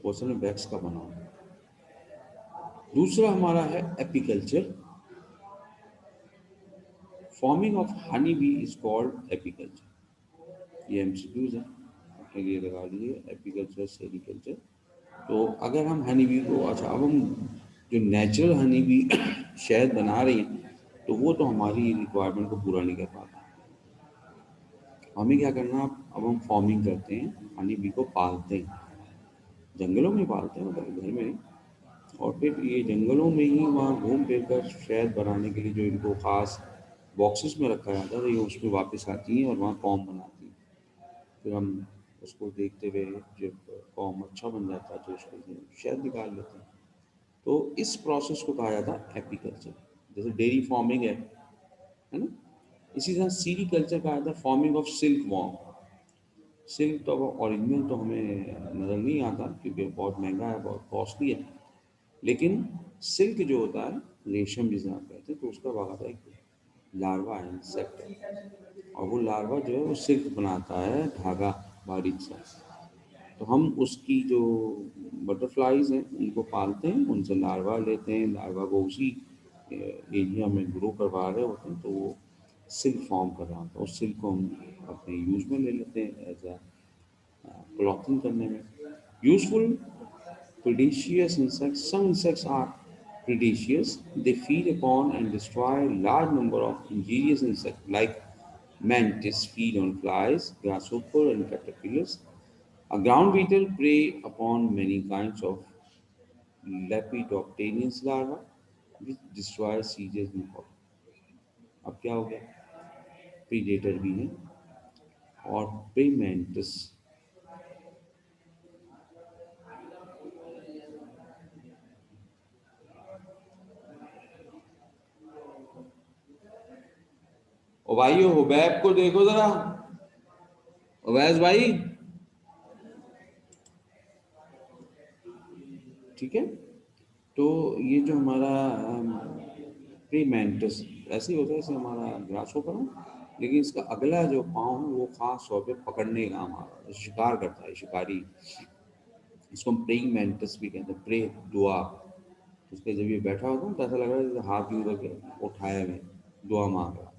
वो असल में वैक्स का बना हुआ है। दूसरा हमारा है apiculture. Forming of honey bee is called apiculture. ये एमसीक्यूज है, अपने लिए लगा लीजिए, एपीकल्चर सेरिकल्चर। तो अगर हम हनी बी को, अच्छा अब हम जो नेचुरल हनी बी शहद बना रही हैं, तो वो तो हमारी रिक्वायरमेंट को पूरा नहीं कर पाता। हमें क्या करना, अब हम फार्मिंग करते हैं, हनी बी को पालते हैं, जंगलों में पालते हैं, मतलब घर में नहीं। और फिर ये जंगलों में ही वहाँ घूम फिर कर शहद बनाने के लिए जो इनको खास बॉक्सेस में रखा जाता है, तो ये उसमें वापस आती हैं और वहाँ कॉम बनाती हैं। फिर हम उसको देखते हुए जब कॉम अच्छा बन जाता है तो उसको शहद निकाल लेते हैं। तो इस प्रोसेस को कहा जाता है एपीकल्चर। जैसे डेयरी फार्मिंग है ना, इसी तरह सीरी कल्चर कहा जाता है forming of silk worm. Silk तो अब ओरिजिनल तो हमें नज़र नहीं आता क्योंकि बहुत महंगा है, बहुत कॉस्टली है। लेकिन सिल्क जो होता है, रेशम जिसे आप कहते हैं, तो उसका बाकायदा एक लार्वा है, इंसेक्ट है, और वो लार्वा जो है वो सिल्क बनाता है, धागा बारीक सा। तो हम उसकी जो बटरफ्लाइज हैं उनको पालते हैं, उनसे लार्वा लेते हैं, लार्वा को उसी एरिया में ग्रो करवा रहे होते हैं, तो वो सिल्क फॉर्म कर रहा होता है। उस सिल्क को हम अपने यूज़ में ले लेते हैं एज अ क्लॉथिंग करने में useful. Predaceous insects. Some insects are predaceous. They feed upon and destroy large number of injurious insects like mantis feed on flies, grasshopper, and caterpillars. A ground beetle prey upon many kinds of Lepidopterans larvae, which destroy serious important. अब क्या हो गया, प्रीडेटर भी हैं और प्रे मैंटिस। ओ भाई हुबैब को देखो जरा, उवैस भाई। ठीक है, तो ये जो हमारा प्री मैंटिस ऐसे ही होता है जैसे हमारा ग्रास होपर है, लेकिन इसका अगला जो पाँव है वो खास तौर पे पकड़ने का काम आता है, शिकार करता है, शिकारी। इसको हम प्रेइंग मैंटिस भी कहते हैं, प्रे दुआ। उसके जब ये बैठा होता है तो ऐसा लग रहा है जैसे हाथ भी उधर उठाए हुए दुआ मांग रहा।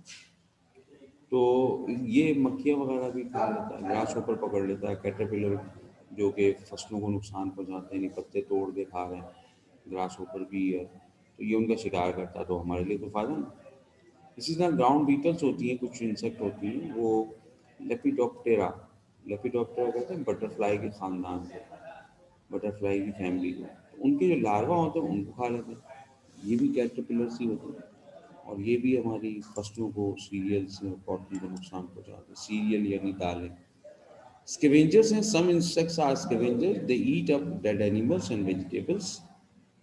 तो ये मक्खियाँ वगैरह भी खा लेता है, ग्रास होपर पकड़ लेता है, कैटरपिलर जो कि फसलों को नुकसान पहुंचाते हैं, नहीं पत्ते तोड़ के खा रहे हैं, ग्रास होपर भी है, तो ये उनका शिकार करता है, तो हमारे लिए तो फायदा नहीं। इसी तरह ग्राउंड बीटल्स होती हैं, कुछ इंसेक्ट होती हैं, वो लेपिडोप्टेरा। लेपिडोप्टेरा कहते हैं बटरफ्लाई के खानदान को, बटरफ्लाई की फैमिली को। तो उनके जो लार्वा होते हैं उनको खा लेते हैं, ये भी कैटरपिलर्स ही होते हैं, और ये भी हमारी फसलों को, सीरियल्स और कॉटन को नुकसान पहुंचाते हैं। सीरियल यानी दालें। स्केवेंजर्स हैं, some insects are scavengers, they eat up dead animals and vegetables.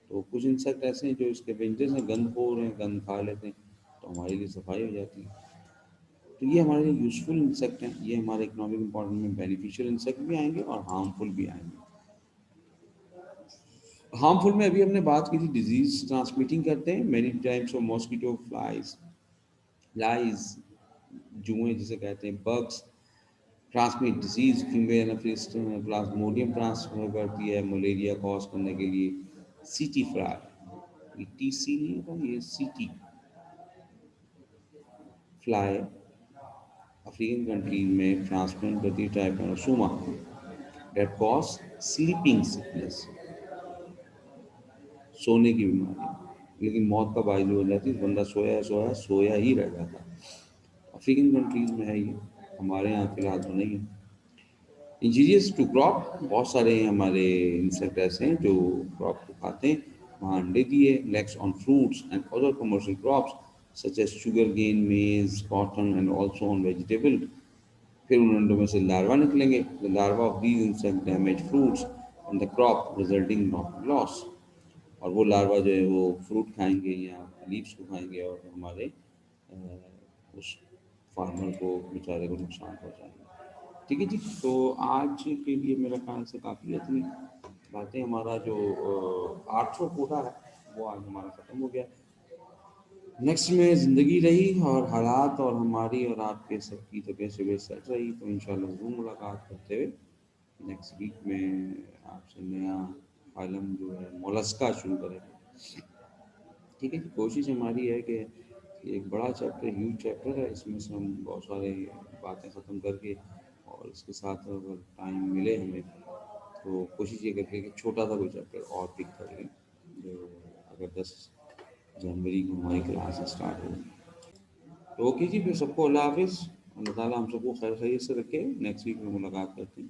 तो कुछ इंसेक्ट ऐसे हैं जो स्केवेंजर्स हैं, गंदखोर हैं, गंद खा लेते हैं, तो हमारे लिए सफाई हो जाती है। तो ये हमारे लिए यूजफुल इंसेक्ट हैं, ये हमारे इकोनॉमिक इंपॉर्टेंट में बेनिफिशियल इंसेक्ट भी आएंगे और हार्मफुल भी आएंगे। हार्मफुल में अभी हमने बात की थी, डिजीज ट्रांसमिटिंग करते हैं, many types of mosquito, flies, lice, जुएं जिसे कहते हैं, bugs transmit disease, female plasmodium transfer करती है मलेरिया कॉज करने के लिए। सीटी फ्लाई, ये टी सी नहीं होता, ये सीटी फ्लाई अफ्रीकन कंट्रीज में ट्रांसप्लांट करती है Trypanosoma that cause sleeping sickness, सोने की बीमारी, लेकिन मौत का बायस हो जाती है, बंदा सोया सोया सोया ही रह जाता है। अफ्रीकन कंट्रीज में है ये, हमारे यहाँ फिलहाल तो नहीं है। इंजीरियस टू क्रॉप, बहुत सारे हमारे इंसेक्ट ऐसे हैं जो क्रॉप को खाते हैं। वहाँ अंडे दिए, lay eggs on fruits and other commercial crops such as sugar cane, maize, cotton and also on vegetable. फिर उन अंडों में से लार्वा निकलेंगे। The larva of these insect damage fruits and the crop resulting loss. और वो लार्वा जो है वो फ्रूट खाएंगे या लीव्स को खाएंगे और हमारे उस फार्मर को बेचारे को नुकसान पहुंचाएंगे। ठीक है जी, तो आज के लिए मेरा ख्याल से काफ़ी इतनी बातें, हमारा जो 800 कोटा है वो आज हमारा ख़त्म हो गया। नेक्स्ट में ज़िंदगी रही और हालात और हमारी और आपके सबकी तो कैसे वे सेट रही, तो इंशाल्लाह ज़रूर मुलाकात करते हुए नेक्स्ट वीक में आपसे नया कॉलम जो है मोलस्का शुरू करेंगे। ठीक है, कोशिश हमारी है कि एक बड़ा चैप्टर, ह्यूज चैप्टर है, इसमें से हम बहुत सारे बातें ख़त्म करके और इसके साथ अगर टाइम मिले हमें तो कोशिश ये करके कि छोटा सा कोई चैप्टर और पिक कर लें जो अगर 10 जनवरी को हमारी क्लास स्टार्ट हो। तो ओके जी, फिर सबको अल्लाह हाफिज़। अल्लाह ताला हम सबको खैर खैरियत से रखे। नेक्स्ट वीक में मुलाकात करते हैं।